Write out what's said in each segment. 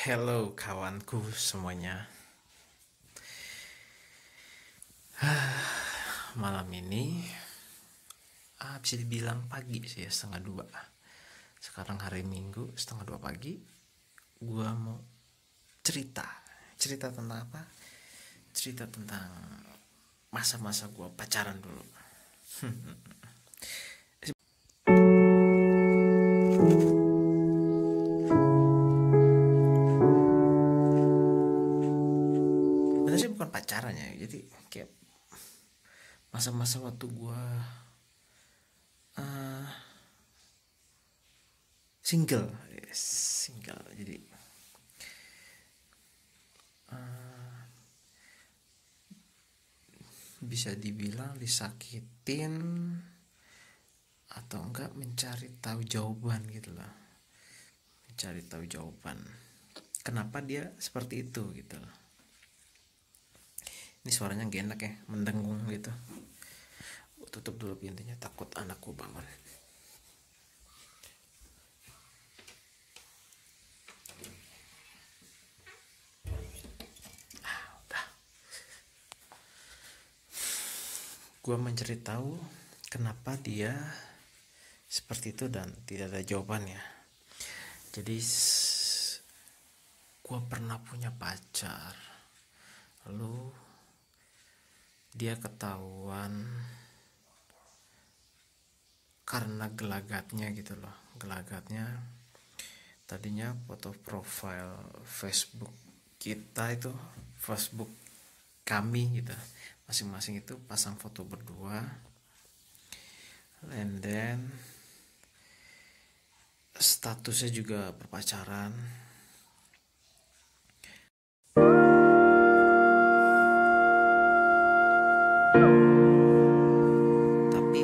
Hello kawanku semuanya. Malam ini bisa dibilang pagi sih ya, 1:30. Sekarang hari Minggu 1:30 pagi. Gua mau cerita. Cerita tentang apa? Cerita tentang masa-masa gua pacaran dulu. Bener sih bukan pacaran ya. Jadi kayak masa-masa waktu gua eh, single. Yes, single. Jadi bisa dibilang disakitin atau enggak mencari tahu jawaban gitu loh, mencari tahu jawaban kenapa dia seperti itu gitu loh. Ini suaranya gak enak ya, mendengung gitu. Tutup dulu pintunya, takut anakku bangun. Udah. Gua mencari tahu kenapa dia seperti itu dan tidak ada jawabannya. Jadi gue pernah punya pacar, lalu dia ketahuan karena gelagatnya gitu loh. Gelagatnya tadinya foto profile Facebook kita itu, Facebook kami gitu, masing-masing itu pasang foto berdua, and then statusnya juga berpacaran. Tapi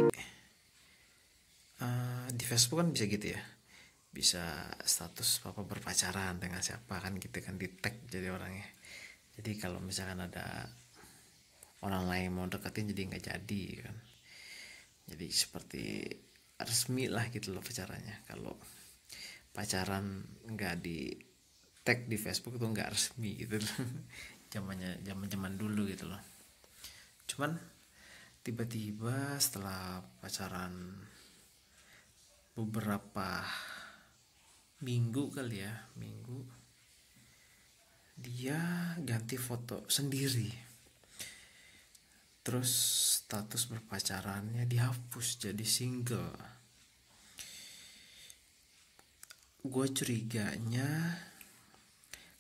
di Facebook kan bisa gitu ya, bisa status papa berpacaran dengan siapa kan gitu kan, di tag jadi orangnya. Jadi kalau misalkan ada orang lain mau deketin jadi nggak jadi kan. Jadi seperti resmi lah gitu loh pacarannya. Kalau pacaran nggak di tag di Facebook itu nggak resmi gitu loh. Zaman dulu gitu loh. Cuman tiba-tiba setelah pacaran beberapa minggu kali ya, dia ganti foto sendiri, terus status berpacarannya dihapus jadi single. Gue curiganya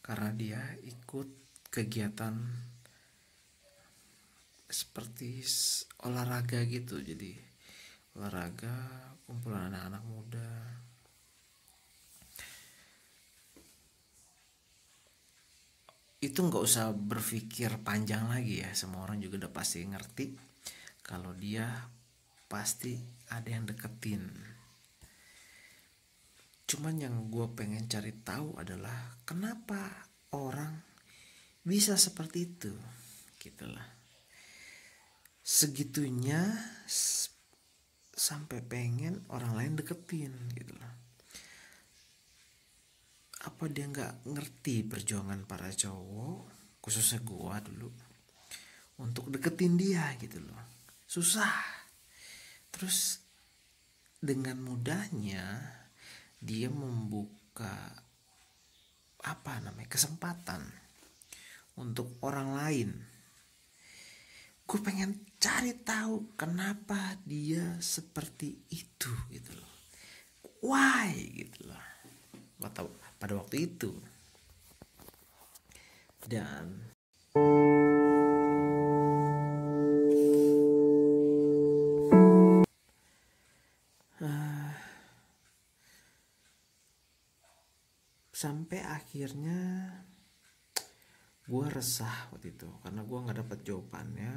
karena dia ikut kegiatan seperti olahraga gitu, jadi olahraga kumpulan anak-anak muda. Itu nggak usah berpikir panjang lagi ya, semua orang juga udah pasti ngerti kalau dia pasti ada yang deketin. Cuman yang gue pengen cari tahu adalah kenapa orang bisa seperti itu gitu lah, segitunya sampai pengen orang lain deketin gitu lah. Apa dia nggak ngerti perjuangan para cowok, khususnya gue dulu, untuk deketin dia gitu loh, susah. Terus dengan mudahnya dia membuka kesempatan untuk orang lain. Gue pengen cari tahu kenapa dia seperti itu gitu loh, why gitu loh, pada waktu itu. Dan sampai akhirnya gue resah waktu itu karena gue nggak dapat jawabannya.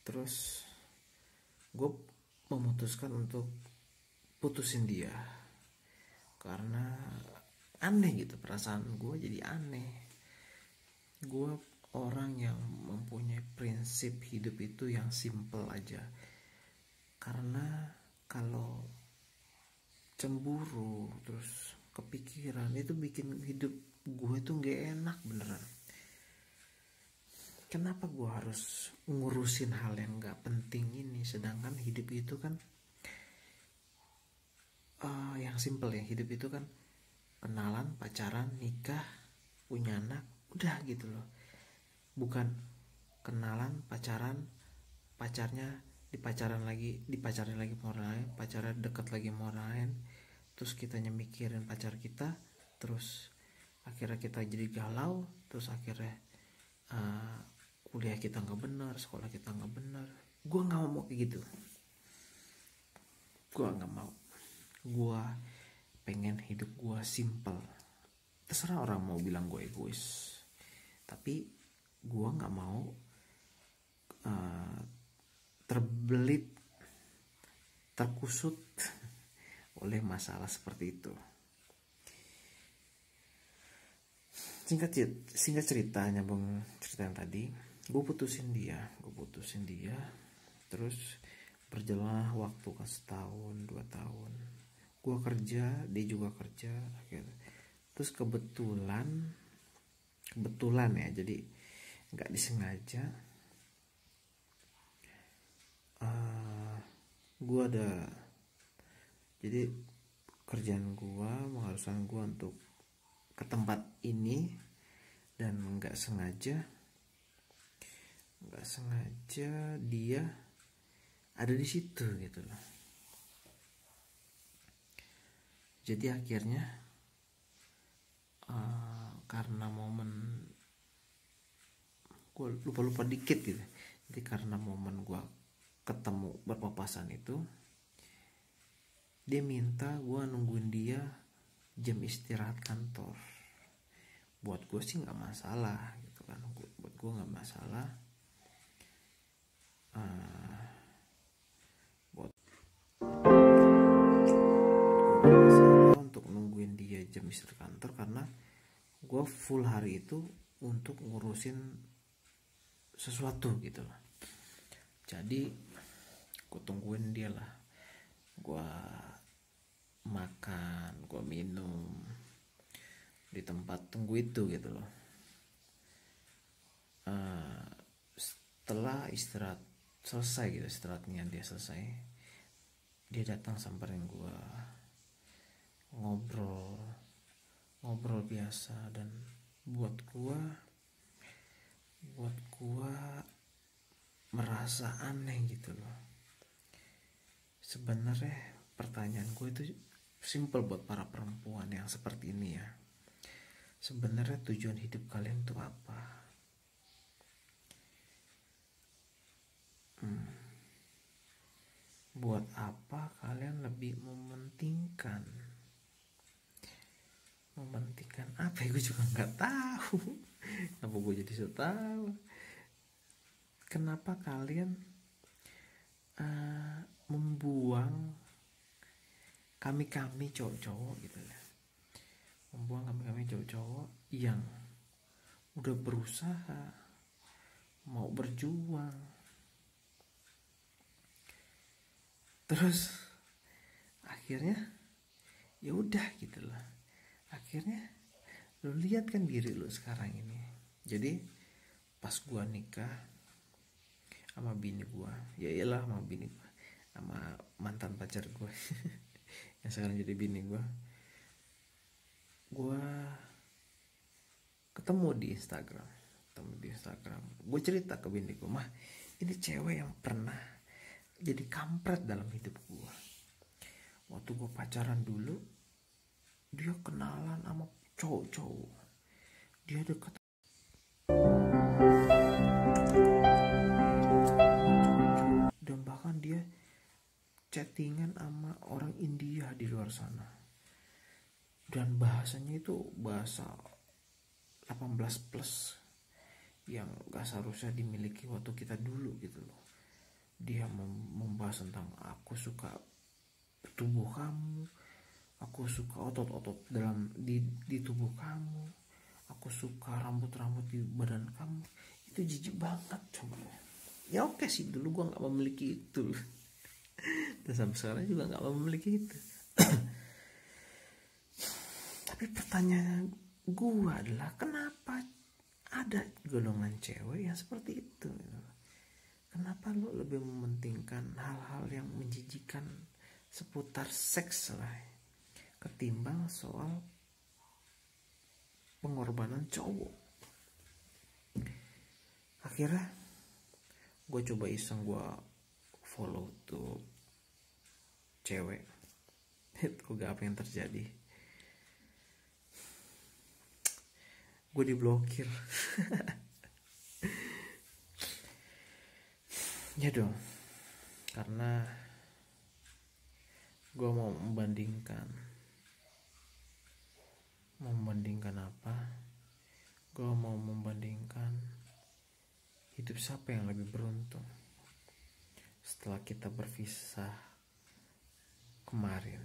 Terus gue memutuskan untuk putusin dia karena aneh gitu, perasaan gue jadi aneh. Gue orang yang mempunyai prinsip hidup itu yang simple aja, karena kalau cemburu terus kepikiran, itu bikin hidup gue tuh gak enak beneran. Kenapa gue harus ngurusin hal yang gak penting ini, sedangkan hidup itu kan yang simple ya. Hidup itu kan kenalan, pacaran, nikah, punya anak, udah gitu loh. Bukan kenalan, pacaran, pacarnya dipacarin lagi sama orang lain, pacarnya deket lagi sama orang lain, terus kitanya mikirin pacar kita, terus akhirnya kita jadi galau, terus akhirnya kuliah kita nggak benar, sekolah kita nggak benar. Gue nggak mau kayak gitu, gue nggak mau. Gue pengen hidup gue simple. Terserah orang mau bilang gue egois, tapi gue nggak mau terbelit, terkusut oleh masalah seperti itu. Singkat ceritanya, Bang, cerita yang tadi, gue putusin dia, terus berjalan waktu kan setahun 2 tahun, gue kerja, dia juga kerja, akhirnya. Terus kebetulan ya, jadi nggak disengaja, gue ada, jadi kerjaan gue mengharuskan gue untuk ke tempat ini, dan nggak sengaja dia ada di situ gitu loh. Jadi akhirnya karena momen, gue lupa dikit gitu, jadi karena momen gue ketemu berpapasan itu, dia minta gue nungguin dia jam istirahat kantor. Buat gue sih nggak masalah gitu kan, buat gue nggak masalah. Buat untuk nungguin dia jam istirahat kantor, karena gue full hari itu untuk ngurusin sesuatu gitu loh. Jadi gue tungguin dia lah, gue makan, gue minum di tempat tunggu itu gitu loh. Setelah istirahat selesai gitu, istirahatnya dia selesai, dia datang samperin gue, ngobrol biasa. Dan buat gue merasa aneh gitu loh. Sebenarnya pertanyaan gue itu simple buat para perempuan yang seperti ini ya. Sebenarnya tujuan hidup kalian tuh apa? Buat apa kalian lebih mementingkan apa ya? Gue juga nggak tahu. Kenapa gue jadi so tahu? Kenapa kalian membuang kami cowok-cowok gitu ya? Membuang kami cowok-cowok yang udah berusaha, mau berjuang, terus akhirnya ya udah gitu loh. Akhirnya lu lihat kan diri lu sekarang ini. Jadi pas gua nikah sama bini gua, ya iyalah sama bini gua, sama mantan pacar gua yang sekarang jadi bini gua ketemu di Instagram. Gue cerita ke bini gue, mah ini cewek yang pernah jadi kampret dalam hidup gue. Waktu gue pacaran dulu, dia kenalan sama cowok-cowok, dia deket, dan bahkan dia chattingan sama orang India di luar sana, dan bahasanya itu bahasa 18 plus yang gak seharusnya dimiliki waktu kita dulu gitu loh. Dia membahas tentang aku suka tubuh kamu, aku suka otot-otot di tubuh kamu, aku suka rambut-rambut di badan kamu. Itu jijik banget coba. Ya oke sih, dulu gue gak memiliki itu dan sampai sekarang juga gak memiliki itu. Tapi pertanyaan gue adalah kenapa ada golongan cewek yang seperti itu gitu. Kenapa lo lebih mementingkan hal-hal yang menjijikan seputar seks lah ketimbang soal pengorbanan cowok? Akhirnya gue coba iseng, gue follow tuh cewek. Itu gak apa yang terjadi, gue diblokir. Ya dong, karena gue mau membandingkan apa? Gue mau membandingkan hidup siapa yang lebih beruntung setelah kita berpisah kemarin.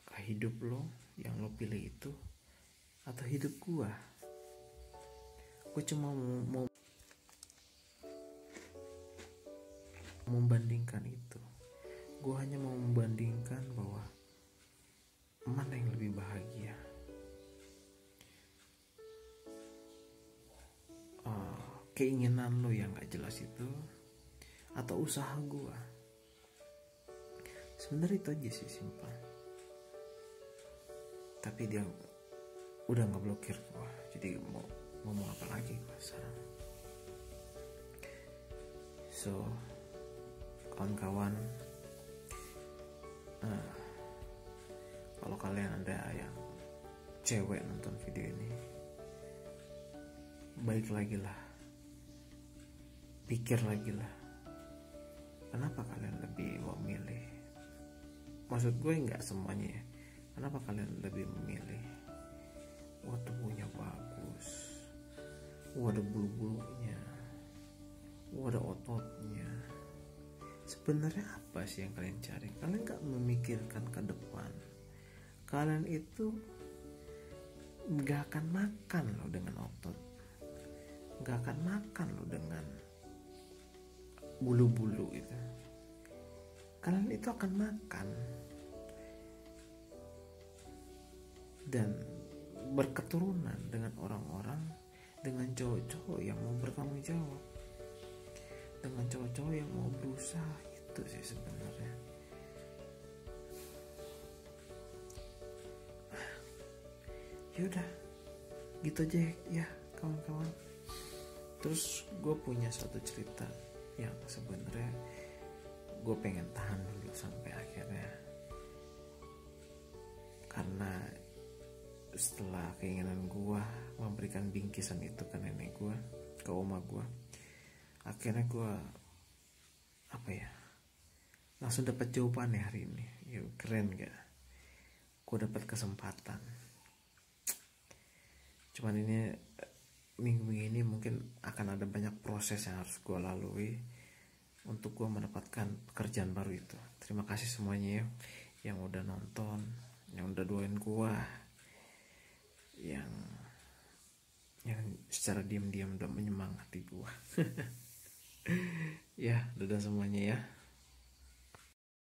Apakah hidup lo yang lo pilih itu atau hidup gue? Gue cuma mau membandingkan itu. Gue hanya mau membandingkan bahwa mana yang lebih bahagia. Keinginan lo yang gak jelas itu atau usaha gue. Sebenarnya itu aja sih, simpel. Tapi dia udah ngeblokir gue, jadi mau ngomong apa lagi gue sekarang. So kawan-kawan, kalau kalian ada yang cewek nonton video ini, balik lagi lah, pikir lagi lah, kenapa kalian lebih memilih, maksud gue nggak semuanya ya, kenapa kalian lebih memilih wah tubuhnya bagus, wah ada bulu-bulunya, wah ada ototnya. Sebenarnya apa sih yang kalian cari? Kalian gak memikirkan ke depan. Kalian itu gak akan makan loh dengan otot, gak akan makan loh dengan bulu-bulu itu. Kalian itu akan makan dan berketurunan dengan orang-orang, dengan cowok-cowok yang mau bertanggung jawab, dengan cowok-cowok yang mau berusaha. Itu sih sebenarnya. Yaudah, gitu aja ya kawan-kawan. Terus gue punya satu cerita yang sebenarnya gue pengen tahan dulu sampai akhirnya, karena setelah keinginan gue memberikan bingkisan itu ke nenek gue, ke oma gue, akhirnya gue langsung dapat jawabannya hari ini. Yuk, keren gak? Gue dapat kesempatan. Cuman ini minggu ini mungkin akan ada banyak proses yang harus gue lalui untuk gue mendapatkan pekerjaan baru itu. Terima kasih semuanya ya, yang udah nonton, yang udah doain gue, yang secara diam-diam udah menyemangati gue. Ya, dadah semuanya ya.